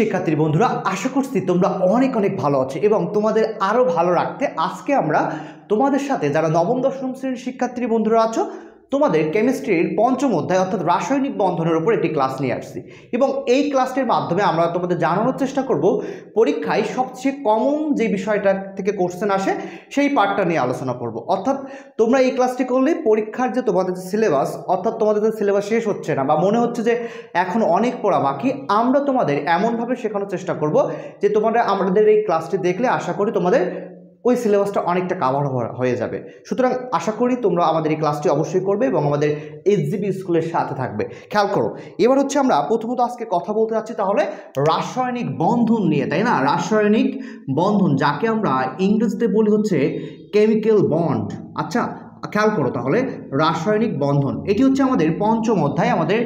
শিক্ষার্থী বন্ধুরা, আশা করছি তোমরা অনেক অনেক ভালো আছো এবং তোমাদের আরো ভালো রাখতে আজকে আমরা তোমাদের সাথে যারা নবম দশম শ্রেণীর শিক্ষার্থী বন্ধুরা আছো তোমাদের কেমিস্ট্রির পঞ্চম অধ্যায় অর্থাৎ রাসায়নিক বন্ধনের উপর একটি ক্লাস নিয়ে আসছি এবং এই ক্লাসটির মাধ্যমে আমরা তোমাদের জানানোর চেষ্টা করব পরীক্ষায় সবচেয়ে কমন যে বিষয়টা থেকে কোশ্চেন আসে সেই পার্টটা নিয়ে আলোচনা করব। অর্থাৎ তোমরা এই ক্লাসটি করলে পরীক্ষার যে তোমাদের যে সিলেবাস অর্থাৎ তোমাদের যে সিলেবাস শেষ হচ্ছে না বা মনে হচ্ছে যে এখন অনেক পড়া বাকি, আমরা তোমাদের এমনভাবে শেখানোর চেষ্টা করব যে তোমরা আমাদের এই ক্লাসটি দেখলে আশা করি তোমাদের ওই সিলেবাসটা অনেকটা কাভার হয়ে যাবে। সুতরাং আশা করি তোমরা আমাদের এই ক্লাসটি অবশ্যই করবে এবং আমাদের এইচজিবি স্কুলের সাথে থাকবে। খেয়াল করো, এবার হচ্ছে আমরা প্রথমত আজকে কথা বলতে যাচ্ছি তাহলে রাসায়নিক বন্ধন নিয়ে, তাই না? রাসায়নিক বন্ধন যাকে আমরা ইংরেজিতে বলি হচ্ছে কেমিক্যাল বন্ড। আচ্ছা খেয়াল করো তাহলে, রাসায়নিক বন্ধন এটি হচ্ছে আমাদের পঞ্চম অধ্যায়, আমাদের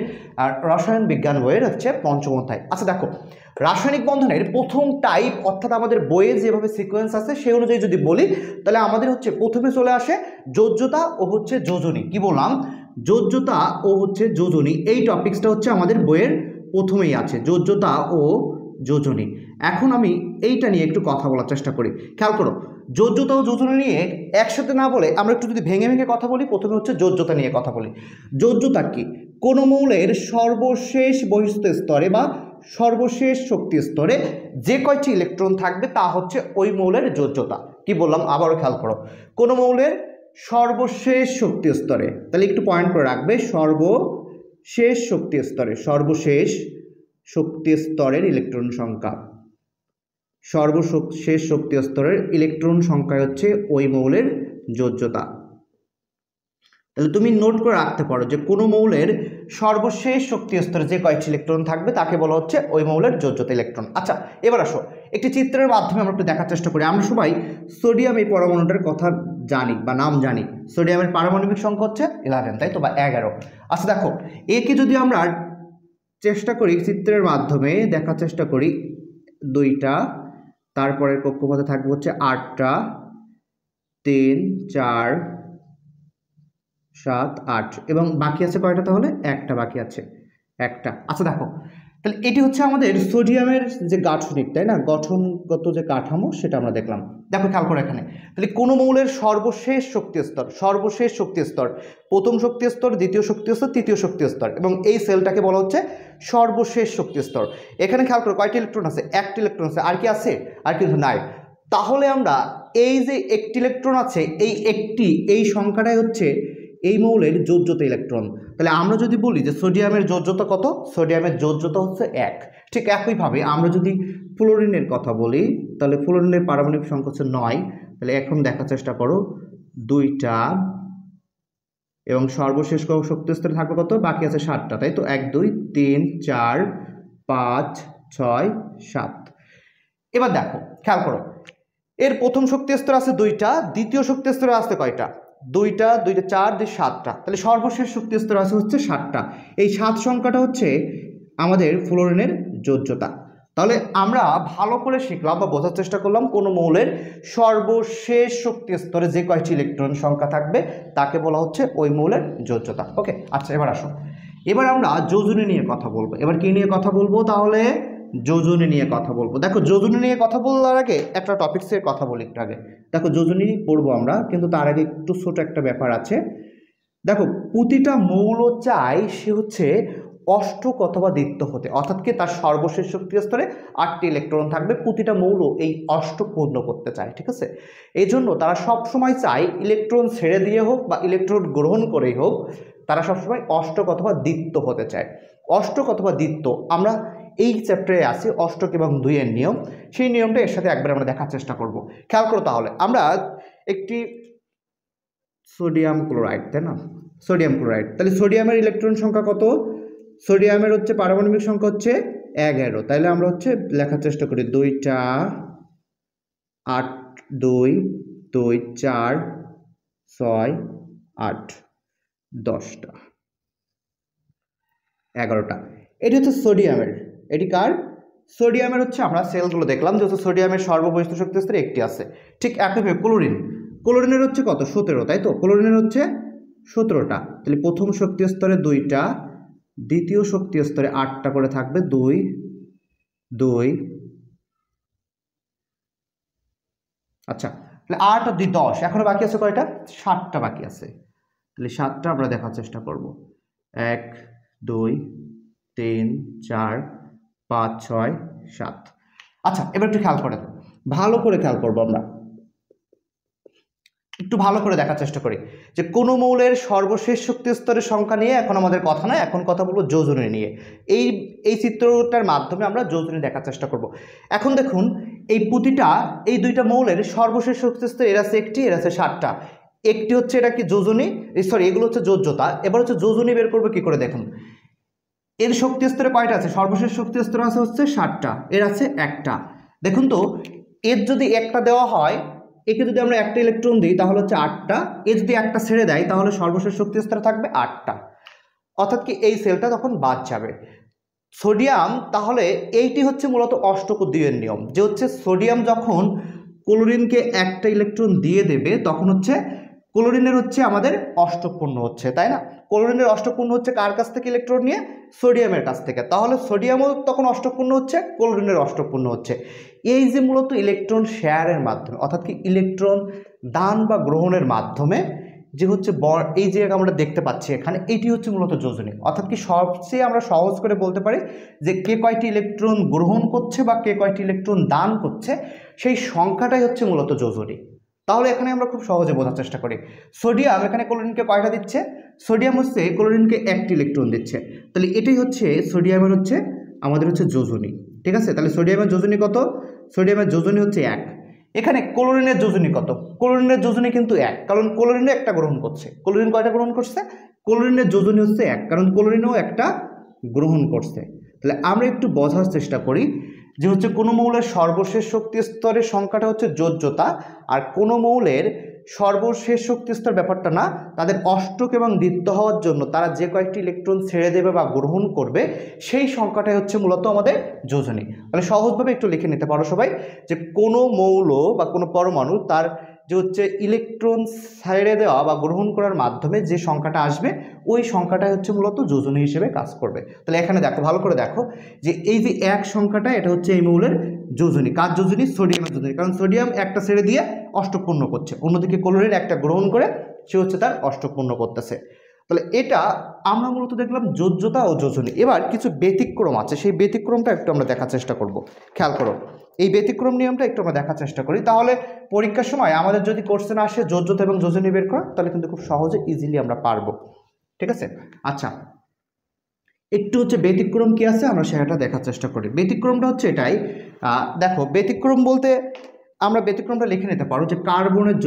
রসায়ন বিজ্ঞান বইয়ের হচ্ছে পঞ্চম অধ্যায়। আচ্ছা দেখো, রাসায়নিক বন্ধনের প্রথম টাইপ অর্থাৎ আমাদের বইয়ে যেভাবে সিকোয়েন্স আছে সেই অনুযায়ী যদি বলি তাহলে আমাদের হচ্ছে প্রথমে চলে আসে যোজ্যতা ও হচ্ছে যোজনী। কি বললাম? যোজ্যতা ও হচ্ছে যোজনী, এই টপিক্সটা হচ্ছে আমাদের বইয়ের প্রথমেই আছে, যোজ্যতা ও যোজনী। এখন আমি এইটা নিয়ে একটু কথা বলার চেষ্টা করি। খেয়াল করো, যোজ্যতা ও যোজনী নিয়ে একসাথে না বলে আমরা একটু যদি ভেঙে ভেঙে কথা বলি, প্রথমে হচ্ছে যোজ্যতা নিয়ে কথা বলি। যোজ্যতা কি? কোনো মৌলের সর্বশেষ বহিস্থ স্তরে বা সর্বশেষ শক্তি স্তরে যে কয়টি ইলেকট্রন থাকবে তা হচ্ছে ওই মৌলের যোজ্যতা। কি বললাম? আবারও খেয়াল করো, কোনো মৌলের সর্বশেষ শক্তি স্তরে, তাহলে একটু পয়েন্ট করে রাখবে, সর্বশেষ শক্তি স্তরে, সর্বশেষ শক্তি স্তরের ইলেকট্রন সংখ্যা, সর্বশেষ শক্তি স্তরের ইলেকট্রন সংখ্যা হচ্ছে ওই মৌলের যোজ্যতা। তাহলে তুমি নোট করে রাখতে পারো যে কোনো মৌলের সর্বশেষ শক্তি স্তরে যে কয়েকটি ইলেকট্রন থাকবে তাকে বলা হচ্ছে ওই মৌলের যোজ্যতা ইলেকট্রন। আচ্ছা এবার আসো, একটি চিত্রের মাধ্যমে আমরা একটু দেখার চেষ্টা করি। আমরা সবাই সোডিয়াম এই পরমাণুটার কথা জানি বা নাম জানি। সোডিয়ামের পারমাণবিক সংখ্যা হচ্ছে 11, তাই তো, বা 11। আচ্ছা দেখো, একে যদি আমরা চেষ্টা করি চিত্রের মাধ্যমে দেখার চেষ্টা করি, 2টা, তারপরের কক্ষপথে থাকবে হচ্ছে 8টা, 3, 4, 7, 8 এবং বাকি আছে কয়টা? তাহলে একটা বাকি আছে, একটা। আচ্ছা দেখো, তাহলে এটি হচ্ছে আমাদের সোডিয়ামের যে গাঠনিক, তাই না, গঠনগত যে কাঠামো সেটা আমরা দেখলাম। দেখো খেয়াল করো এখানে, তাহলে কোনো মৌলের সর্বশেষ শক্তি স্তর, সর্বশেষ শক্তি স্তর, প্রথম শক্তি স্তর, দ্বিতীয় শক্তি স্তর, তৃতীয় শক্তি স্তর এবং এই সেলটাকে বলা হচ্ছে সর্বশেষ শক্তি স্তর। এখানে খেয়াল করো কয়টি ইলেকট্রন আছে? একটি ইলেকট্রন আছে। আর কি আছে? আর কিছু নাই। তাহলে আমরা এই যে একটি ইলেকট্রন আছে, এই সংখ্যাটাই হচ্ছে এই মৌলের যোজ্যতা ইলেকট্রন। তাহলে আমরা যদি বলি যে সোডিয়ামের যোজ্যতা কত? সোডিয়ামের যোজ্যতা হচ্ছে 1। ঠিক একইভাবে আমরা যদি ফ্লোরিনের কথা বলি তাহলে ফ্লোরিনের পারমাণবিক সংখ্যা হচ্ছে 9। তাহলে এখন দেখার চেষ্টা করো, 2টা এবং সর্বশেষ শক্তি স্তরে থাকবে কত? বাকি আছে 7টা, তাই তো, 1, 2, 3, 4, 5, 6, 7। এবার দেখো খেয়াল করো, এর প্রথম শক্তি স্তর আছে 2টা, দ্বিতীয় শক্তি স্তরে আছে কয়টা? 2টা, 4, 7টা। তাহলে সর্বশেষ শক্তি স্তর আছে হচ্ছে 7টা। এই 7 সংখ্যাটা হচ্ছে আমাদের ফ্লোরিনের যোজ্যতা। তাহলে আমরা ভালো করে শিখলাম বা বোঝার চেষ্টা করলাম কোনো মৌলের সর্বশেষ শক্তি স্তরে যে কয়টি ইলেকট্রন সংখ্যা থাকবে তাকে বলা হচ্ছে ওই মৌলের যোজ্যতা। ওকে, আচ্ছা এবার আসো, এবার আমরা যোজনী নিয়ে কথা বলবো। এবার কি নিয়ে কথা বলবো? তাহলে যোজনী নিয়ে কথা বলবো। দেখো, যোজনী নিয়ে কথা বলার আগে একটা টপিক্সের কথা বলি একটু আগে। দেখো, যোজনী পড়বো আমরা, কিন্তু তার আগে একটু ছোট একটা ব্যাপার আছে। দেখো, প্রতিটা মৌল চাই সে হচ্ছে অষ্টক অথবা দ্বিত্ব হতে, অর্থাৎ কি তার সর্বশেষ শক্তি স্তরে 8টি ইলেকট্রন থাকবে। প্রতিটা মৌল এই অষ্টক পূর্ণ করতে চায়, ঠিক আছে? এই জন্য তারা সবসময় চায় ইলেকট্রন ছেড়ে দিয়ে হোক বা ইলেকট্রন গ্রহণ করেই হোক, তারা সবসময় অষ্টক অথবা দ্বিত্ব হতে চায়। অষ্টক অথবা দ্বিত্ব আমরা এই চ্যাপ্টারে আছে, অষ্টক এবং 2-এর নিয়ম, সেই নিয়মটা এর সাথে একবার আমরা দেখার চেষ্টা করব। খেয়াল করো তাহলে, আমরা একটি সোডিয়াম ক্লোরাইড, তাই না, সোডিয়াম ক্লোরাইড, তাহলে সোডিয়ামের ইলেকট্রন সংখ্যা কত? সোডিয়ামের হচ্ছে পারমাণবিক সংখ্যা হচ্ছে 11। তাহলে আমরা হচ্ছে লেখার চেষ্টা করি, 2টা, 8, 2, 2, 4, 6, 8, 10টা, 11টা। এটি হচ্ছে সোডিয়ামের। এটি কার? সোডিয়ামের হচ্ছে আমরা সেলগুলো দেখলাম যে হচ্ছে সোডিয়ামের সর্ববহিস্থ শক্তি স্তরে একটি আছে। ঠিক একইভাবে ক্লোরিন, ক্লোরিনের হচ্ছে কত? 17, তাই তো, ক্লোরিনের হচ্ছে 17টা। তাহলে প্রথম শক্তি স্তরে 2টা, দ্বিতীয় শক্তি স্তরে 8টা করে থাকবে, 2, 2, আচ্ছা তাহলে 8 আর 2 10, এখনো বাকি আছে কয়টা? 7টা বাকি আছে। তাহলে 7টা আমরা দেখার চেষ্টা করব। 1 2 3 4 5 6 7। আচ্ছা এবার একটু খেয়াল করেন, ভালো করে খেয়াল করবো, আমরা একটু ভালো করে দেখার চেষ্টা করি যে কোন মৌলের সর্বশেষ শক্তি স্তরের সংখ্যা নিয়ে এখন আমাদের কথা নয়, এখন কথা বলবো যোজনী নিয়ে। এই চিত্রটার মাধ্যমে আমরা যোজনী দেখার চেষ্টা করব। এখন দেখুন এই দুইটা মৌলের সর্বশেষ শক্তি স্তর, এর আছে একটি, এর আছে 7টা। একটি হচ্ছে এটা কি যোজনী, সরি এগুলো হচ্ছে যোজ্যতা। এবার হচ্ছে যোজনী বের করবো কি করে, দেখুন এর শক্তি স্তরে কয়টা আছে? সর্বশেষ শক্তি স্তর আছে হচ্ছে 7টা, এর আছে একটা। দেখুন তো এর যদি একটা দেওয়া হয়, একে যদি আমরা একটা ইলেকট্রন দিই তাহলে হচ্ছে 8টা, এ যদি একটা ছেড়ে দেয় তাহলে সর্বশেষ শক্তি স্তরে থাকবে 8টা, অর্থাৎ কি এই সেলটা তখন বাদ যাবে। সোডিয়াম, তাহলে এইটি হচ্ছে মূলত অষ্টক দ্বিয়ের নিয়ম, যে হচ্ছে সোডিয়াম যখন ক্লোরিনকে একটা ইলেকট্রন দিয়ে দেবে তখন হচ্ছে ক্লোরিনের হচ্ছে আমাদের অষ্টক পূর্ণ হচ্ছে, তাই না? ক্লোরিনের অষ্টক পূর্ণ হচ্ছে কার কাছ থেকে? ইলেকট্রন নিয়ে সোডিয়ামের কাছ থেকে। তাহলে সোডিয়ামও তখন অষ্টক পূর্ণ হচ্ছে, ক্লোরিনের অষ্টক পূর্ণ হচ্ছে। এই যে মূলত ইলেকট্রন শেয়ারের মাধ্যমে, অর্থাৎ কি ইলেকট্রন দান বা গ্রহণের মাধ্যমে যে হচ্ছে এই যে আমরা দেখতে পাচ্ছি এখানে, এটি হচ্ছে মূলত যোজনী। অর্থাৎ কি সবচেয়ে আমরা সহজ করে বলতে পারি যে কে কয়টি ইলেকট্রন গ্রহণ করছে বা কে কয়টি ইলেকট্রন দান করছে, সেই সংখ্যাটাই হচ্ছে মূলত যোজনী। তাহলে এখানে আমরা খুব সহজে বোঝার চেষ্টা করি। সোডিয়াম এখানে ক্লোরিনকে কয়টা দিচ্ছে? সোডিয়াম হচ্ছে ক্লোরিনকে একটি ইলেকট্রন দিচ্ছে। তাহলে এটাই হচ্ছে সোডিয়ামের হচ্ছে আমাদের হচ্ছে যোজনী। ঠিক আছে, তাহলে সোডিয়ামের যোজনী কত? সোডিয়ামের যোজনী হচ্ছে 1। এখানে ক্লোরিনের যোজনী কত? ক্লোরিনের যোজনী কিন্তু 1, কারণ ক্লোরিনে একটা গ্রহণ করছে। ক্লোরিন কয়টা গ্রহণ করছে? ক্লোরিনের যোজনী হচ্ছে 1, কারণ ক্লোরিনও একটা গ্রহণ করছে। তাহলে আমরা একটু বোঝার চেষ্টা করি যে হচ্ছে কোনো মৌলের সর্বশেষ শক্তি স্তরের সংখ্যাটা হচ্ছে যোজ্যতা, আর কোনো মৌলের সর্বশেষ শক্তি স্তর ব্যাপারটা না, তাদের অষ্টক এবং দ্বিত্ব হওয়ার জন্য তারা যে কয়েকটি ইলেকট্রন ছেড়ে দেবে বা গ্রহণ করবে সেই সংখ্যাটাই হচ্ছে মূলত আমাদের যোজনী। তাহলে সহজভাবে একটু লিখে নিতে পারো সবাই যে কোনো মৌল বা কোনো পরমাণু তার যে হচ্ছে ইলেকট্রন ছেড়ে দেওয়া বা গ্রহণ করার মাধ্যমে যে সংখ্যাটা আসবে ওই সংখ্যাটাই হচ্ছে মূলত যোজনী হিসেবে কাজ করবে। তাহলে এখানে দেখো, ভালো করে দেখো যে এই যে 1 সংখ্যাটা, এটা হচ্ছে এই মৌলের যোজনী। কার যোজনী? সোডিয়ামের যোজনী, কারণ সোডিয়াম একটা ছেড়ে দিয়ে অষ্টক পূর্ণ করছে, অন্যদিকে ক্লোরিন একটা গ্রহণ করে সে হচ্ছে তার অষ্টক পূর্ণ করতেছে। তাহলে এটা আমরা মূলত দেখলাম যোজ্যতা ও যোজনী। এবার কিছু ব্যতিক্রম আছে, সেই ব্যতিক্রমটা একটু আমরা দেখার চেষ্টা করব। খেয়াল করো, এই ব্যতিক্রম নিয়মটা একটু আমরা দেখার চেষ্টা করি, তাহলে পরীক্ষার সময় আমাদের যদি কোশ্চেন আসে যোজ্যতা এবং যোজনী বের করা, তাহলে কিন্তু খুব সহজে ইজিলি আমরা পারবো। ঠিক আছে, আচ্ছা একটু হচ্ছে ব্যতিক্রম কি আছে আমরা সেটা দেখার চেষ্টা করি। ব্যতিক্রমটা হচ্ছে এটাই, দেখো ব্যতিক্রম বলতে আমরা ব্যতিক্রমটা লিখে নিতে পারো যে কার্বনের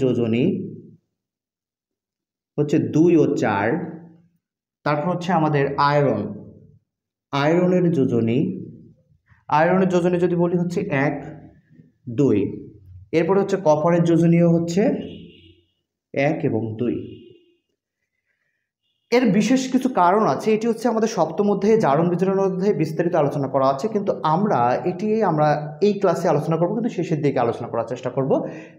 যোজনী হচ্ছে 2 ও 4। তারপর হচ্ছে আমাদের আয়রনের যোজনী যদি বলি হচ্ছে 1 2। এরপর হচ্ছে কপারের যোজনীও হচ্ছে 1 এবং 2। এর বিশেষ কিছু কারণ আছে, এটি হচ্ছে আমাদের সপ্তম অধ্যায়ে জারণ বিজারণ অধ্যায়ে বিস্তারিত আলোচনা করা আছে, কিন্তু আমরা এই ক্লাসে আলোচনা করব, কিন্তু শেষের দিকে আলোচনা করার চেষ্টা করব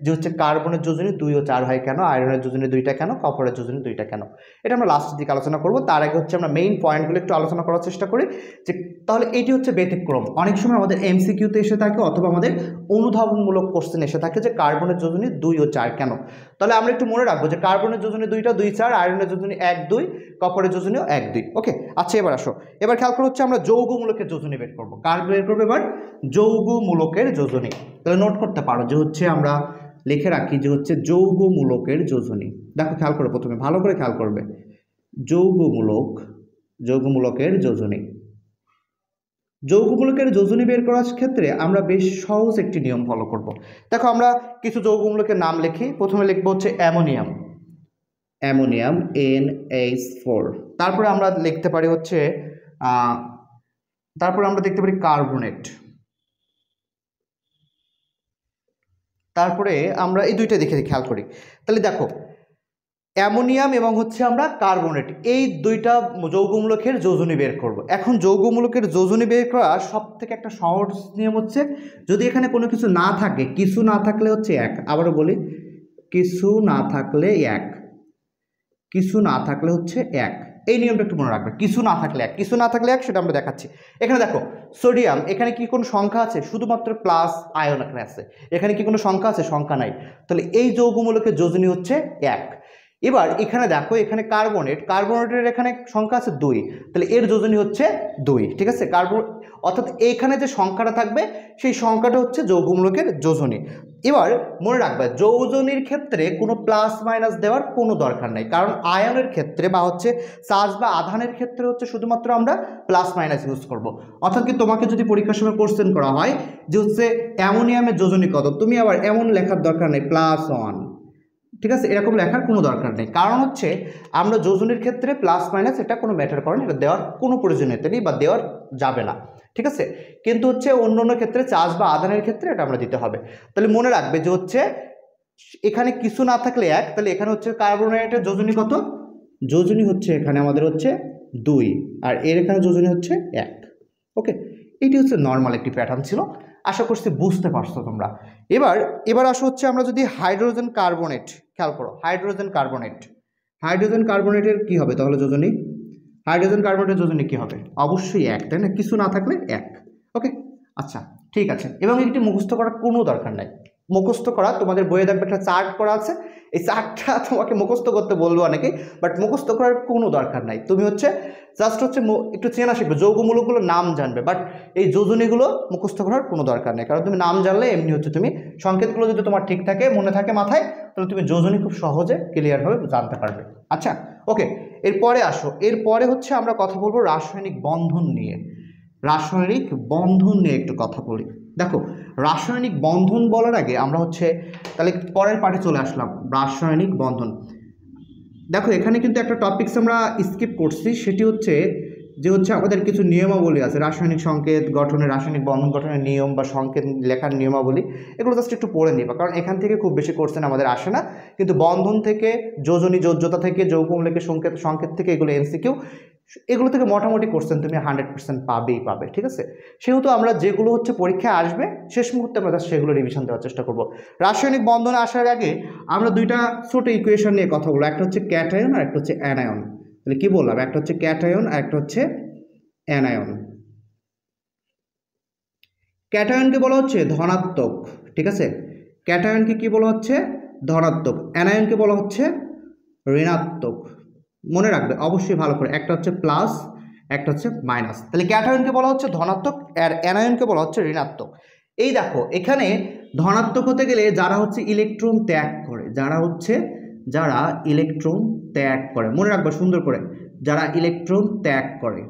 যে হচ্ছে কার্বনের যোজনী 2 ও 4 হয় কেন, আয়রনের যোজনী 2টা কেন, কপারের যোজনী 2টা কেন, এটা আমরা লাস্টের দিকে আলোচনা করব। তার আগে হচ্ছে আমরা মেইন পয়েন্টগুলো একটু আলোচনা করার চেষ্টা করি যে তাহলে এটি হচ্ছে ব্যতিক্রম। অনেক সময় আমাদের এমসিকিউতে এসে থাকে অথবা আমাদের অনুধাবনমূলক কোশ্চেন এসে থাকে যে কার্বনের যোজনী 2 ও 4 কেন। তাহলে আমরা একটু মনে রাখবো যে কার্বনের যোজনী 2টা 2 4, আয়রনের যোজনী 1 2, কপারের যোজনীও 1 2। ওকে, আচ্ছা এবার আসো, এবার খেয়াল করা হচ্ছে আমরা যৌগমূলকের যোজনী বের করবো। কার বের করবো এবার? যৌগমূলকের যোজনী। তাহলে নোট করতে পারো যে হচ্ছে আমরা লিখে রাখি যে হচ্ছে যৌগমূলকের যোজনী। দেখো খেয়াল করো, প্রথমে ভালো করে খেয়াল করবে, যৌগমূলকের যোজনী। যৌগমূলকের যোজনী বের করার ক্ষেত্রে আমরা বেশ সহজ একটি নিয়ম ফলো করব। দেখো আমরা কিছু যৌগমূলকের নাম লিখি। প্রথমে লিখবো হচ্ছে অ্যামোনিয়াম NH4। তারপরে আমরা লিখতে পারি হচ্ছে তারপরে আমরা দেখতে পারি কার্বনেট। তারপরে আমরা এই দুইটা দেখে খেয়াল করি। তাহলে দেখো অ্যামোনিয়াম এবং হচ্ছে আমরা কার্বনেট, এই দুইটা যৌগমূলকের যোজনী বের করব। এখন যৌগমূলকের যোজনী বের করার সব থেকে একটা সহজ নিয়ম হচ্ছে যদি এখানে কোনো কিছু না থাকে, কিছু না থাকলে হচ্ছে 1। আবারও বলি, কিছু না থাকলে 1, কিছু না থাকলে হচ্ছে 1। এই নিয়মটা একটু মনে রাখবে, কিছু না থাকলে এক, কিছু না থাকলে এক, সেটা আমরা দেখাচ্ছি। এখানে দেখো সোডিয়াম, এখানে কি কোনো সংখ্যা আছে? শুধুমাত্র প্লাস আয়ন এখানে আছে, এখানে কি কোনো সংখ্যা আছে? সংখ্যা নাই, তাহলে এই যৌগমূলকের যোজনী হচ্ছে 1। এবার এখানে দেখো এখানে কার্বনেট, কার্বনেটের এখানে সংখ্যা আছে 2, তাহলে এর যোজনী হচ্ছে 2, ঠিক আছে। অর্থাৎ এইখানে যে সংখ্যাটা থাকবে সেই সংখ্যাটা হচ্ছে যৌগমূলকের যোজনী। এবার মনে রাখবে যোজনীর ক্ষেত্রে কোনো প্লাস মাইনাস দেওয়ার কোনো দরকার নেই, কারণ আয়নের ক্ষেত্রে বা হচ্ছে চার্জ বা আধানের ক্ষেত্রে হচ্ছে শুধুমাত্র আমরা প্লাস মাইনাস ইউজ করব। অর্থাৎ কি তোমাকে যদি পরীক্ষার সময় কোশ্চেন করা হয় যে হচ্ছে অ্যামোনিয়ামের যোজনী কত, তুমি আবার এমন লেখার দরকার নেই +1, ঠিক আছে, এরকম লেখার কোনো দরকার নেই, কারণ হচ্ছে আমরা যোজনীর ক্ষেত্রে প্লাস মাইনাস এটা কোনো ম্যাটার করে না, এটা দেওয়ার কোনো প্রয়োজনীয়তা নেই বা দেওয়ার যাবে না, ঠিক আছে। কিন্তু হচ্ছে অন্য অন্য ক্ষেত্রে চার্জ বা আধানের ক্ষেত্রে এটা আমরা দিতে হবে। তাহলে মনে রাখবে যে হচ্ছে এখানে কিছু না থাকলে 1, তাহলে এখানে হচ্ছে কার্বনেটের যোজনী কত? যোজনী হচ্ছে এখানে আমাদের হচ্ছে 2, আর এর এখানে যোজনী হচ্ছে 1। ওকে, এটি হচ্ছে নর্মাল একটি প্যাটার্ন ছিল, আশা করছি বুঝতে পারছো তোমরা। এবার আসো হচ্ছে আমরা যদি হাইড্রোজেন কার্বনেট, খেয়াল করো হাইড্রোজেন কার্বনেটের কি হবে তাহলে যোজনী? হাইড্রোজেন কার্বনেটের যোজনী কি হবে? অবশ্যই 1, তাই না? কিছু না থাকলে 1। ওকে, আচ্ছা ঠিক আছে। এবং এটি মুখস্থ করার কোনো দরকার নাই, মুখস্থ করা তোমাদের বইয়ে দেখবে একটা চার্ট করা আছে, এই চার্টটা তোমাকে মুখস্থ করতে বলবো অনেকেই, বাট মুখস্থ করার কোনো দরকার নাই। তুমি হচ্ছে জাস্ট হচ্ছে একটু চেনা শিখবে, যৌগমূলকগুলোর নাম জানবে, বাট এই যোজনীগুলো মুখস্থ করার কোনো দরকার নেই, কারণ তুমি নাম জানলে এমনি হচ্ছে তুমি সংকেতগুলো যদি তোমার ঠিক থাকে, মনে থাকে মাথায়, তাহলে তুমি যোজনী খুব সহজে ক্লিয়ারভাবে জানতে পারবে। আচ্ছা ওকে, এরপরে আসো, এরপরে হচ্ছে আমরা কথা বলবো রাসায়নিক বন্ধন নিয়ে। রাসায়নিক বন্ধন নিয়ে একটু কথা বলি। দেখো রাসায়নিক বন্ধন বলার আগে আমরা হচ্ছে তাহলে পরের পার্টে চলে আসলাম, রাসায়নিক বন্ধন। দেখো এখানে কিন্তু একটা টপিকস আমরা স্কিপ করছি, সেটি হচ্ছে যে হচ্ছে আমাদের কিছু নিয়মাবলী আছে রাসায়নিক সংকেত গঠনের, রাসায়নিক বন্ধন গঠনের নিয়ম বা সংকেত লেখার নিয়মাবলী, এগুলো জাস্ট একটু পড়ে নিবা, কারণ এখান থেকে খুব বেশি কোশ্চেন আমাদের আসে না, কিন্তু বন্ধন থেকে, যোজনী যোজ্যতা থেকে, যৌগমূলকের সংকেত থেকে এগুলো এমসিকিউ, এগুলো থেকে মোটামুটি কোশ্চেন তুমি 100% পাবে, ঠিক আছে। সেহেতু আমরা যেগুলো হচ্ছে পরীক্ষায় আসবে শেষ মুহূর্তে আমরা সেগুলো রিভিশন দেওয়ার চেষ্টা করব। রাসায়নিক বন্ধনে আসার আগে আমরা দুইটা ছোট ইকুয়েশন নিয়ে কথা বলবো, একটা হচ্ছে ক্যাটায়ন আর একটা হচ্ছে অ্যানায়ন। তাহলে কি বললাম? একটা হচ্ছে ক্যাটায়ন আর একটা হচ্ছে অ্যানায়ন। ক্যাটায়নকে বলা হচ্ছে ধনাত্মক, ঠিক আছে, ক্যাটায়নকে কি বলা হচ্ছে? ধনাত্মক। অ্যানায়নকে বলা হচ্ছে ঋণাত্মক। মনে রাখবে অবশ্যই ভালো করে, একটা হচ্ছে প্লাস একটা হচ্ছে মাইনাস। তাহলে ক্যাটায়নকে বলা হচ্ছে ধনাত্মক আর অ্যানায়নকে বলা হচ্ছে ঋণাত্মক। এই দেখো এখানে ধনাত্মক হতে গেলে যারা হচ্ছে ইলেকট্রন ত্যাগ করে, যারা ইলেকট্রন ত্যাগ করে, মনে রাখবে সুন্দর করে, যারা ইলেকট্রন ত্যাগ করে,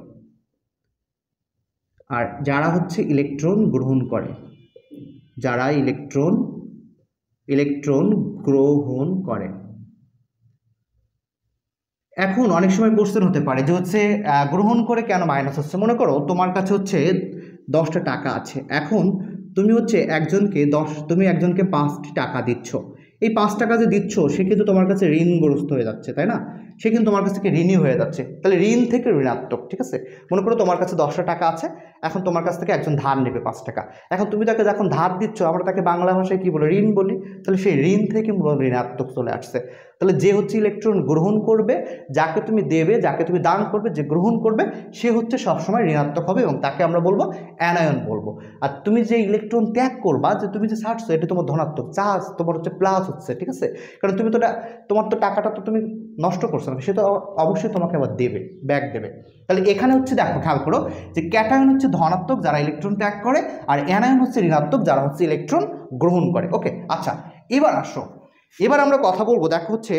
আর যারা হচ্ছে ইলেকট্রন গ্রহণ করে, যারা ইলেকট্রন গ্রহণ করে। এখন অনেক সময় কোশ্চেন হতে পারে যে হচ্ছে গ্রহণ করে কেন মাইনাস হচ্ছে। মনে করো তোমার কাছে হচ্ছে 10টা টাকা আছে, এখন তুমি হচ্ছে তুমি একজনকে 5টি টাকা দিচ্ছ, এই 5 টাকা যে দিচ্ছ সে কিন্তু তোমার কাছে ঋণগ্রস্ত হয়ে যাচ্ছে, তাই না? সে কিন্তু তোমার কাছ থেকে ঋণী হয়ে যাচ্ছে, তাহলে ঋণ থেকে ঋণাত্মক, ঠিক আছে। মনে করো তোমার কাছে 10টা টাকা আছে, এখন তোমার কাছ থেকে একজন ধার নেবে 5 টাকা, এখন তুমি তাকে যখন ধার দিচ্ছ আমরা তাকে বাংলা ভাষায় কি বলি? ঋণ বলি, তাহলে সেই ঋণ থেকে মূলত ঋণাত্মক চলে আসছে। তাহলে যে হচ্ছে ইলেকট্রন গ্রহণ করবে, যাকে তুমি দেবে, যাকে তুমি দান করবে, যে গ্রহণ করবে সে হচ্ছে সবসময় ঋণাত্মক হবে এবং তাকে আমরা বলবো অ্যানায়ন বলবো। আর তুমি যে ইলেকট্রন ত্যাগ করবা, যে তুমি যে ছাড়ছো, এটা তোমার ধনাত্মক, চার্জ তোমার হচ্ছে প্লাস হচ্ছে, ঠিক আছে, কারণ তুমি তো তোমার তো টাকাটা তো তুমি নষ্ট করছো না, সে তো অবশ্যই তোমাকে আবার দেবে, ব্যাক দেবে। তাহলে এখানে হচ্ছে দেখো খেয়াল করো যে ক্যাটায়ন হচ্ছে ধনাত্মক যারা ইলেকট্রন ত্যাগ করে, আর অ্যানায়ন হচ্ছে ঋণাত্মক যারা হচ্ছে ইলেকট্রন গ্রহণ করে। ওকে, আচ্ছা এবার আমরা কথা বলবো দেখো হচ্ছে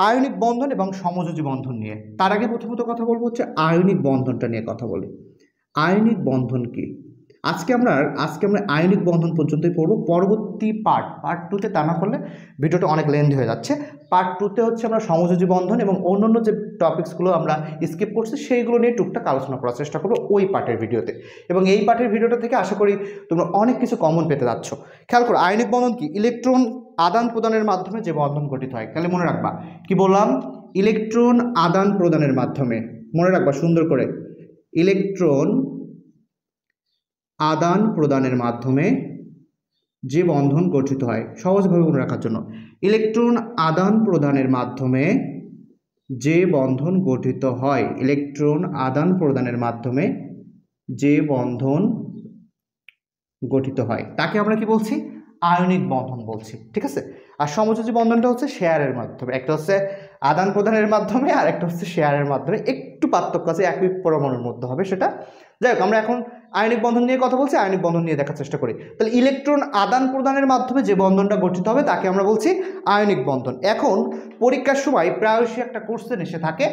আয়নিক বন্ধন এবং সমযোজী বন্ধন নিয়ে। তার আগে প্রথমত কথা বলবো হচ্ছে আয়নিক বন্ধনটা নিয়ে কথা বলি। আয়নিক বন্ধন কি? আজকে আমরা আয়নিক বন্ধন পর্যন্তই পড়বো। পরবর্তী পার্ট 2তে তা না করলে ভিডিওটা অনেক লেন্থি হয়ে যাচ্ছে। পার্ট 2তে হচ্ছে আমরা সমযোজী বন্ধন এবং অন্যান্য যে টপিকসগুলো আমরা স্কিপ করছি সেইগুলো নিয়ে টুকটাক আলোচনা করার চেষ্টা করবো ওই পার্টের ভিডিওতে, এবং এই পার্টের ভিডিওটা থেকে আশা করি তোমরা অনেক কিছু কমন পেতে যাচ্ছ। খেয়াল করো আয়নিক বন্ধন কি? ইলেকট্রন আদান প্রদানের মাধ্যমে যে বন্ধন গঠিত হয়। তাহলে মনে রাখবা কি বললাম? ইলেকট্রন আদান প্রদানের মাধ্যমে, মনে রাখবা সুন্দর করে, ইলেকট্রন আদান প্রদানের মাধ্যমে যে বন্ধন গঠিত হয়। সহজভাবে মনে রাখার জন্য, ইলেকট্রন আদান প্রদানের মাধ্যমে যে বন্ধন গঠিত হয় ইলেকট্রন আদান প্রদানের মাধ্যমে, যে বন্ধন গঠিত হয় তাকে আমরা কি বলছি? আয়নিক বন্ধন বলছি, ঠিক আছে। আর সমযোজী বন্ধনটা হচ্ছে শেয়ারের মাধ্যমে, একটা হচ্ছে আদান প্রদানের মাধ্যমে আর একটা হচ্ছে শেয়ারের মাধ্যমে, একটু পার্থক্য আছে, একই পরমাণুর মধ্যে হবে সেটা। যাই হোক, আমরা এখন আয়নিক বন্ধন নিয়ে কথা বলছি, আয়নিক বন্ধন নিয়ে দেখার চেষ্টা করি। তাহলে ইলেকট্রন আদান প্রদানের মাধ্যমে যে বন্ধনটা গঠিত হবে তাকে আমরা বলছি আয়নিক বন্ধন। এখন পরীক্ষার সময় প্রায়শই একটা কোশ্চেন এসে থাকে,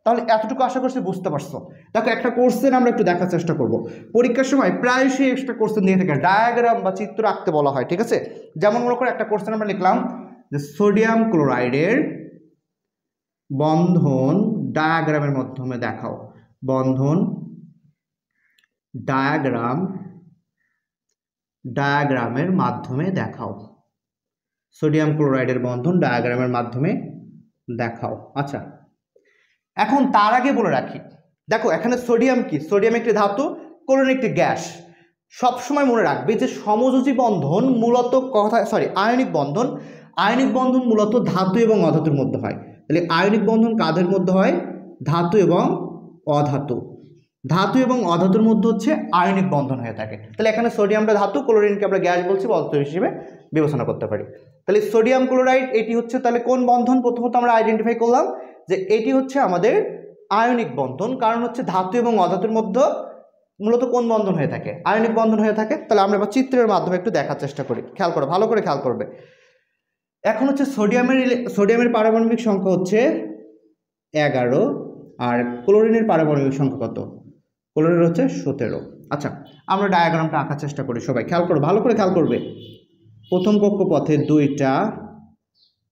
তাহলে এতটুকু আশা করছি বুঝতে পারছো। দেখো, একটা কোশ্চেন আমরা একটু দেখার চেষ্টা করব। পরীক্ষার সময় প্রায়শই একটা কোশ্চেন দিয়ে থাকে, ডায়াগ্রাম বা চিত্র আঁকতে বলা হয়, ঠিক আছে। যেমন মনে করে একটা কোশ্চেন আমরা লিখলাম যে সোডিয়াম ক্লোরাইডের বন্ধন ডায়াগ্রামের মাধ্যমে দেখাও, বন্ধন ডায়াগ্রামের মাধ্যমে দেখাও, সোডিয়াম ক্লোরাইডের বন্ধন ডায়াগ্রামের মাধ্যমে দেখাও। আচ্ছা, এখন তার আগে বলে রাখি, দেখো এখানে সোডিয়াম কি? সোডিয়াম একটি ধাতু, ক্লোরিন একটি গ্যাস। সবসময় মনে রাখবে যে সমযোজী বন্ধন মূলত আয়নিক বন্ধন মূলত ধাতু এবং অধাতুর মধ্যে হয়। তাহলে আয়নিক বন্ধন কাদের মধ্যে হয়? ধাতু এবং অধাতু। ধাতু এবং অধাতুর মধ্যে হচ্ছে আয়নিক বন্ধন হয়ে থাকে। তাহলে এখানে সোডিয়ামটা ধাতু, ক্লোরিনকে আমরা গ্যাস বলছি, পদার্থ হিসেবে বিবেচনা করতে পারি। তাহলে সোডিয়াম ক্লোরাইড এটি হচ্ছে তাহলে কোন বন্ধন? প্রথমত আমরা আইডেন্টিফাই করলাম যে এটি হচ্ছে আমাদের আয়নিক বন্ধন, কারণ হচ্ছে ধাতু এবং অধাতুর মধ্যে মূলত কোন বন্ধন হয়ে থাকে? আয়নিক বন্ধন হয়ে থাকে। তাহলে আমরা এবার চিত্রের মাধ্যমে একটু দেখার চেষ্টা করি, খেয়াল করো, ভালো করে খেয়াল করবে। এখন হচ্ছে সোডিয়ামের পারমাণবিক সংখ্যা হচ্ছে 11, আর ক্লোরিনের পারমাণবিক সংখ্যা কত? ক্লোরিনের হচ্ছে 17। আচ্ছা, আমরা ডায়াগ্রামটা আঁকার চেষ্টা করি, সবাই খেয়াল করো, ভালো করে খেয়াল করবে। প্রথম কক্ষপথে 2টা,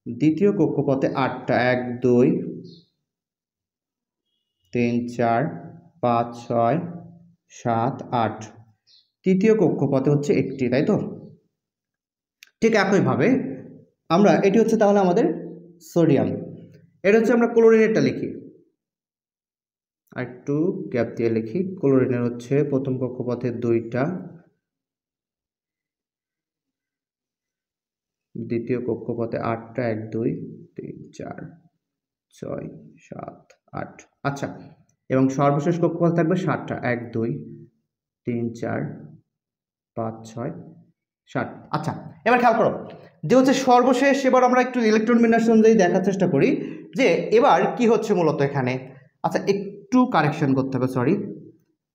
দ্বিতীয় কক্ষপথে 8টা, 1 2 3 4 5 6 7 8, তৃতীয় কক্ষপথে হচ্ছে 1টি, তাই তো? ঠিক একইভাবে আমরা এটি হচ্ছে তাহলে আমাদের সোডিয়াম, এটা হচ্ছে আমরা ক্লোরিনেরটা লিখি, আর একটু গ্যাপ দিয়ে লিখি। ক্লোরিনের হচ্ছে প্রথম কক্ষপথে 2টা, দ্বিতীয় কক্ষপথে 8টা, 1 2 3 4 6 7 8। আচ্ছা, এবং সর্বশেষ কক্ষপথে থাকবে 7টা, 1 2 3 4 5 6 7। আচ্ছা, এবার খেয়াল করো যে হচ্ছে সর্বশেষ, এবার আমরা একটু ইলেকট্রন বিন্যাস অনুযায়ী দেখার চেষ্টা করি যে এবার কি হচ্ছে মূলত এখানে। আচ্ছা, একটু কারেকশন করতে হবে, সরি,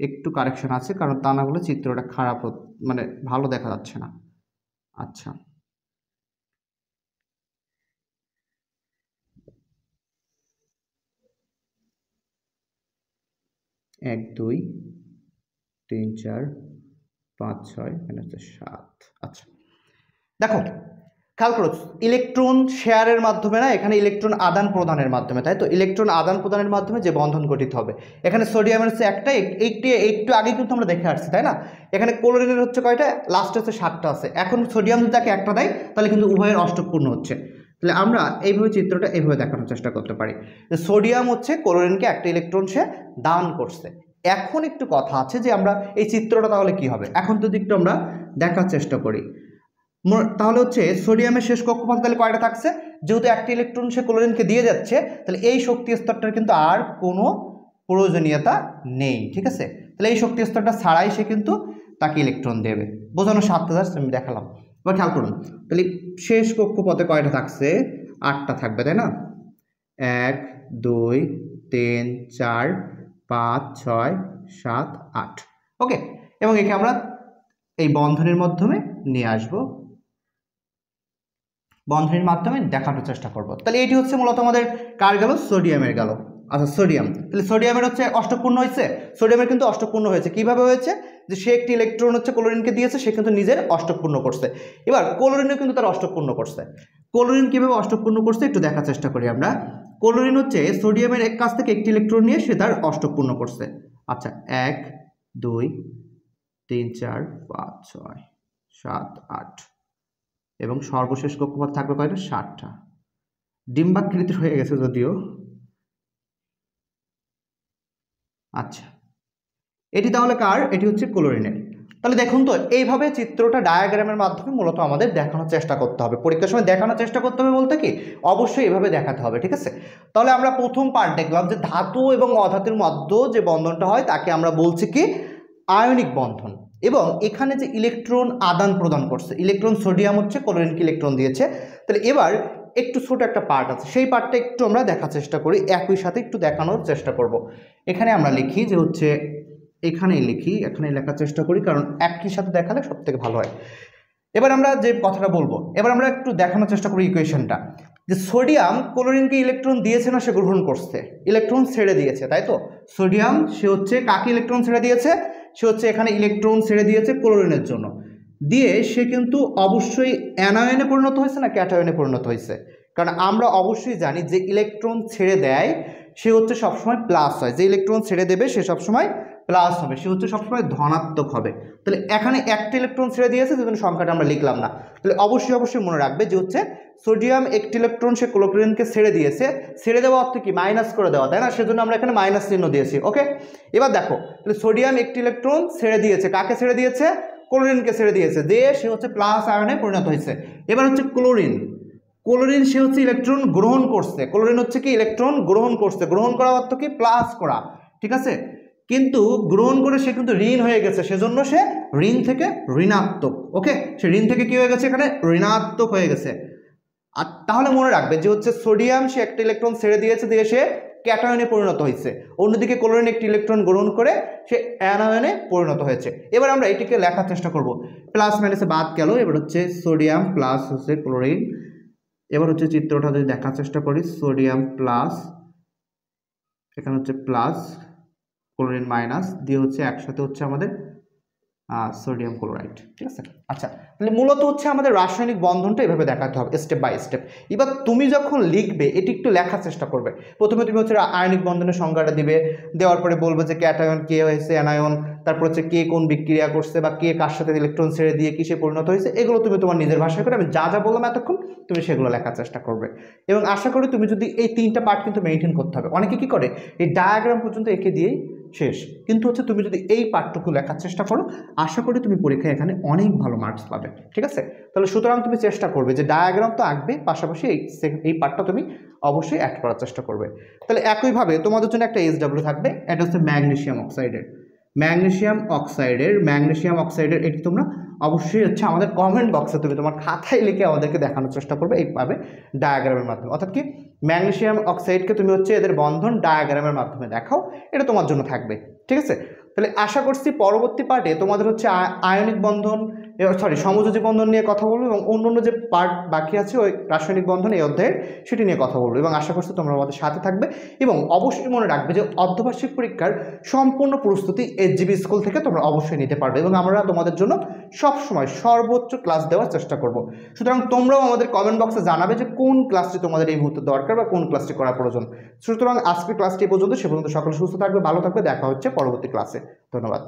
একটু কারেকশন আছে, কারণ তা না হলে চিত্রটা খারাপ মানে ভালো দেখা যাচ্ছে না। আচ্ছা, এক 2 3 4 5 6, এখানে হচ্ছে 7। আচ্ছা, দেখো খেয়াল করো, ইলেকট্রন শেয়ারের মাধ্যমে না, এখানে ইলেকট্রন আদান প্রদানের মাধ্যমে, তাই তো? ইলেকট্রন আদান প্রদানের মাধ্যমে যে বন্ধন গঠিত হবে, এখানে সোডিয়ামের হচ্ছে একটা, একটু আগে কিন্তু আমরা দেখে আসছি, তাই না? এখানে ক্লোরিনের হচ্ছে কয়টা? লাস্টে হচ্ছে 7টা আছে। এখন সোডিয়াম যদি তাকে একটা দেয় তাহলে কিন্তু উভয়ের অষ্টক পূর্ণ হচ্ছে। তাহলে আমরা এইভাবে চিত্রটা এইভাবে দেখানোর চেষ্টা করতে পারি যে সোডিয়াম হচ্ছে ক্লোরিনকে একটা ইলেকট্রন সে দান করছে। এখন একটু কথা আছে যে আমরা এই চিত্রটা তাহলে কি হবে, এখন যদি একটু আমরা দেখার চেষ্টা করি, তাহলে হচ্ছে সোডিয়ামের শেষ কক্ষপথ তাহলে কয়টা থাকছে? যেহেতু একটা ইলেকট্রন সে ক্লোরিনকে দিয়ে যাচ্ছে, তাহলে এই শক্তি স্তরটার কিন্তু আর কোনো প্রয়োজনীয়তা নেই, ঠিক আছে? তাহলে এই শক্তি স্তরটা ছাড়াই সে কিন্তু তাকে ইলেকট্রন দেবে, বোঝানোর স্বার্থে আমি দেখালাম। এবার খেয়াল করুন, তাহলে শেষ কক্ষপথে কয়টা থাকছে? 8টা থাকবে, তাই না? 1 2 3 4 5 6 7 8। ওকে, এবং একে আমরা এই বন্ধনের মাধ্যমে নিয়ে আসবো, বন্ধনের মাধ্যমে দেখানোর চেষ্টা করব। তাহলে এটি হচ্ছে মূলত আমাদের কার গেল? সোডিয়ামের গেল। আচ্ছা, সোডিয়াম, তাহলে সোডিয়ামের হচ্ছে অষ্টকপূর্ণ হয়েছে, সোডিয়ামের কিন্তু অষ্টকপূর্ণ হয়েছে। কিভাবে হয়েছে? যে সে একটি ইলেকট্রন হচ্ছে ক্লোরিনকে দিয়েছে, সে কিন্তু নিজের অষ্টকপূর্ণ করছে। এবার ক্লোরিনও কিন্তু তার অষ্টকপূর্ণ করছে। ক্লোরিন কিভাবে অষ্টকপূর্ণ করছে একটু দেখার চেষ্টা করি আমরা। ক্লোরিন হচ্ছে সোডিয়ামের এক কাছ থেকে একটি ইলেকট্রন নিয়ে সে তার অষ্টকপূর্ণ করছে। আচ্ছা, 1 2 3 4 5 6 7 8, এবং সর্বশেষ কক্ষপথ থাকবে কয়টা? 7টা। ডিম্বাকৃতির হয়ে গেছে যদিও। আচ্ছা, এটি তাহলে কার? এটি হচ্ছে ক্লোরিনের। তাহলে দেখুন তো এইভাবে চিত্রটা ডায়াগ্রামের মাধ্যমে মূলত আমাদের দেখানোর চেষ্টা করতে হবে। পরীক্ষার সময় দেখানোর চেষ্টা করতে হবে বলতে কি অবশ্যই এভাবে দেখাতে হবে, ঠিক আছে। তাহলে আমরা প্রথম পার্ট দেখলাম যে ধাতু এবং অধাতুর মধ্যে যে বন্ধনটা হয় তাকে আমরা বলছি কি আয়নিক বন্ধন। এবং এখানে যে ইলেকট্রন আদান প্রদান করছে, ইলেকট্রন সোডিয়াম হচ্ছে ক্লোরিনকে ইলেকট্রন দিয়েছে। তাহলে এবার একটু ছোট একটা পার্ট আছে, সেই পার্টটা একটু আমরা দেখার চেষ্টা করি, একই সাথে একটু দেখানোর চেষ্টা করব। এখানে আমরা লিখি যে হচ্ছে এখানেই লিখি, এখানে লেখার চেষ্টা করি, কারণ একই সাথে দেখালে সব থেকে ভালো হয়। এবার আমরা যে কথাটা বলবো, এবার আমরা একটু দেখানোর চেষ্টা করি ইকুয়েশনটা, যে সোডিয়াম ক্লোরিনকে ইলেকট্রন দিয়েছে না, সে গ্রহণ করছে, ইলেকট্রন ছেড়ে দিয়েছে, তাই তো। সোডিয়াম সে হচ্ছে কাকে ইলেকট্রন ছেড়ে দিয়েছে, সে হচ্ছে এখানে ইলেকট্রন ছেড়ে দিয়েছে ক্লোরিনের জন্য, দিয়ে সে কিন্তু অবশ্যই অ্যানায়নে পরিণত হয়েছে না ক্যাটায়নে পরিণত হয়েছে। কারণ আমরা অবশ্যই জানি যে ইলেকট্রন ছেড়ে দেয় সে হচ্ছে সবসময় প্লাস হয়, যে ইলেকট্রন ছেড়ে দেবে সে সবসময় প্লাস হবে, সে হচ্ছে সবসময় ধনাত্মক হবে। তাহলে এখানে একটা ইলেকট্রন ছেড়ে দিয়েছে, যেখানে সংখ্যাটা আমরা লিখলাম না। তাহলে অবশ্যই মনে রাখবে যে হচ্ছে সোডিয়াম একটি ইলেকট্রন সে ক্লোরিনকে ছেড়ে দিয়েছে, ছেড়ে দেওয়া অর্থ কি মাইনাস করে দেওয়া, তাই না, সেজন্য আমরা এখানে মাইনাস চিহ্ন দিয়েছি। ওকে, এবার দেখো তাহলে সোডিয়াম একটি ইলেকট্রন ছেড়ে দিয়েছে, কাকে ছেড়ে দিয়েছে, ক্লোরিনকে ছেড়ে দিয়েছে, দিয়ে সে হচ্ছে প্লাস আয়নে পরিণত হয়েছে। এবার হচ্ছে ক্লোরিন সে হচ্ছে ইলেকট্রন গ্রহণ করছে, ক্লোরিন হচ্ছে কি ইলেকট্রন গ্রহণ করছে, গ্রহণ করা অর্থ কি প্লাস করা, ঠিক আছে। কিন্তু গ্রহণ করে সে কিন্তু ঋণ হয়ে গেছে, সেজন্য সে ঋণ থেকে ঋণাত্মক। ওকে, সে ঋণ থেকে কি হয়ে গেছে, এখানে ঋণাত্মক হয়ে গেছে। আর তাহলে মনে রাখবে যে হচ্ছে সোডিয়াম সে একটা ইলেকট্রন ছেড়ে দিয়েছে, দিয়ে সে ক্যাটায়নে পরিণত হয়েছে, অন্যদিকে ক্লোরিন একটি ইলেকট্রন গ্রহণ করে সে অ্যানায়নে পরিণত হয়েছে। এবার আমরা এটিকে লেখার চেষ্টা করব, প্লাস মাইনাসে বাদ গেল, এবার হচ্ছে সোডিয়াম প্লাস হচ্ছে ক্লোরিন। এবার হচ্ছে চিত্রটা যদি দেখার চেষ্টা করি, সোডিয়াম প্লাস, এখানে হচ্ছে প্লাস, ক্লোরিন মাইনাস, দিয়ে হচ্ছে একসাথে হচ্ছে আমাদের সোডিয়াম ক্লোরাইড, ঠিক আছে। আচ্ছা, তাহলে মূলত হচ্ছে আমাদের রাসায়নিক বন্ধনটা এভাবে দেখাতে হবে স্টেপ বাই স্টেপ। এবার তুমি যখন লিখবে এটি একটু লেখার চেষ্টা করবে। প্রথমে তুমি হচ্ছে আয়নিক বন্ধনের সংজ্ঞাটা দিবে, দেওয়ার পরে বলবে যে ক্যাটায়ন কে হয়েছে, অ্যানায়ন, তারপর হচ্ছে কে কোন বিক্রিয়া করছে বা কে কার সাথে ইলেকট্রন ছেড়ে দিয়ে কিসে পরিণত হয়েছে, এগুলো তুমি তোমার নিজের ভাষায় করে, আমি যা যা বললাম এতক্ষণ তুমি সেগুলো লেখার চেষ্টা করবে। এবং আশা করি তুমি যদি এই তিনটা পার্ট কিন্তু মেনটেন করতে হবে। অনেকে কি করে এই ডায়াগ্রাম পর্যন্ত এঁকে দিয়েই শেষ, কিন্তু হচ্ছে তুমি যদি এই পার্টটুকু লেখার চেষ্টা করো, আশা করি তুমি পরীক্ষায় এখানে অনেক ভালো মার্কস পাবে, ঠিক আছে। তাহলে সুতরাং তুমি চেষ্টা করবে যে ডায়াগ্রাম তো আঁকবে, পাশাপাশি এই পার্টটা তুমি অবশ্যই অ্যাড করার চেষ্টা করবে। তাহলে একইভাবে তোমাদের জন্য একটা SW থাকবে, এটা হচ্ছে ম্যাগনেসিয়াম অক্সাইডের এটি তোমরা অবশ্যই হচ্ছে আমাদের কমেন্ট বক্সে তুমি তোমার খাতায় লিখে আমাদেরকে দেখানোর চেষ্টা করবে এইভাবে ডায়াগ্রামের মাধ্যমে। অর্থাৎ কি ম্যাগনেসিয়াম অক্সাইডকে তুমি হচ্ছে এদের বন্ধন ডায়াগ্রামের মাধ্যমে দেখাও, এটা তোমার জন্য থাকবে, ঠিক আছে। তাহলে আশা করছি পরবর্তী পার্টে তোমাদের হচ্ছে আয়নিক বন্ধন, সমযোজী বন্ধন নিয়ে কথা বলবো, এবং অন্য যে পার্ট বাকি আছে ওই রাসায়নিক বন্ধন এই অধ্যায়ের সেটি নিয়ে কথা বলবো। এবং আশা করছি তোমরা আমাদের সাথে থাকবে, এবং অবশ্যই মনে রাখবে যে অর্ধবার্ষিক পরীক্ষার সম্পূর্ণ প্রস্তুতি SGB স্কুল থেকে তোমরা অবশ্যই নিতে পারবে, এবং আমরা তোমাদের জন্য সবসময় সর্বোচ্চ ক্লাস দেওয়ার চেষ্টা করব। সুতরাং তোমরাও আমাদের কমেন্ট বক্সে জানাবে যে কোন ক্লাসটি তোমাদের এই মুহূর্তে দরকার বা কোন ক্লাসটি করা প্রয়োজন। সুতরাং আজকের ক্লাসটি পর্যন্ত, সে পর্যন্ত সকলে সুস্থ থাকবে, ভালো থাকবে, দেখা হচ্ছে পরবর্তী ক্লাসে। ধন্যবাদ।